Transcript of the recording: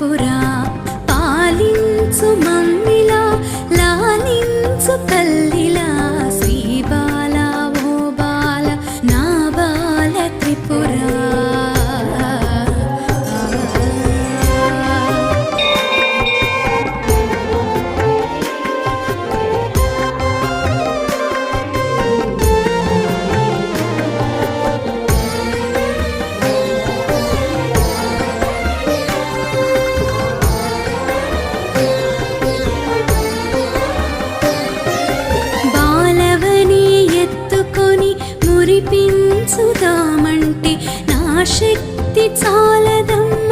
త్రిపుర పాలించు మమ్మిలా లాలించు తల్లిలా శ్రీ బాల ఓ బాల నా బాల త్రిపుర మురిపించుదామంటే నా శక్తి చాలదమ్మ